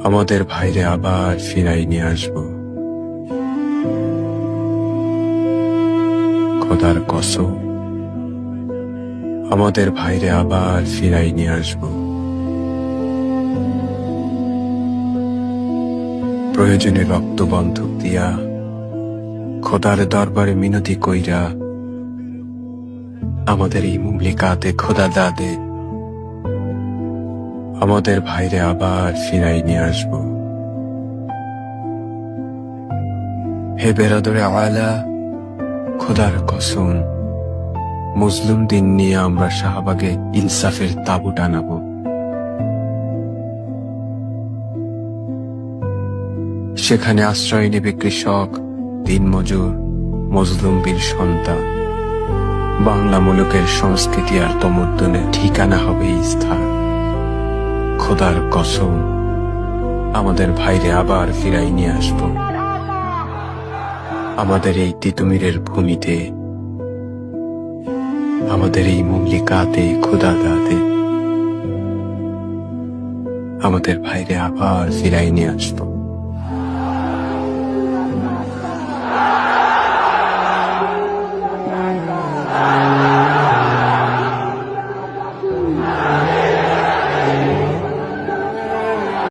আমাদের ভাইরে আবার ফিরাই নিয়ে আসবো। খোদার কসম, আমাদের ভাইরে আবার ফিরাই নিয়ে আসবো। প্রয়োজনে রক্ত বন্ধক দিয়া, খোদার দরবারে মিনতি কইরা, আমাদের এই মুমলিকাতে খোদা দাদে আমাদের ভাইরে আবার ফিরাই নিয়ে আসবো। হে বেরাদরে আলা, খোদার কসম, মুসলিম দিন নিয়ে আমরা শাহবাগে ইনসাফের তাবু টানাবো। সেখানে আশ্রয় নেবে কৃষক, দিনমজুর, মজলুম বীর সন্তান। বাংলা মুলুকের সংস্কৃতি আর তমদ্দনের ঠিকানা হবে এই স্থান। খোদার কসম, আমাদের ভাইরে আবার ফিরাই নিয়ে আসবো। আমাদের এই তিতুমিরের ভূমিতে, আমাদের এই মুমলিকাতে খোদা দাদে আমাদের ভাইরে আবার ফিরাই নিয়ে আসবো।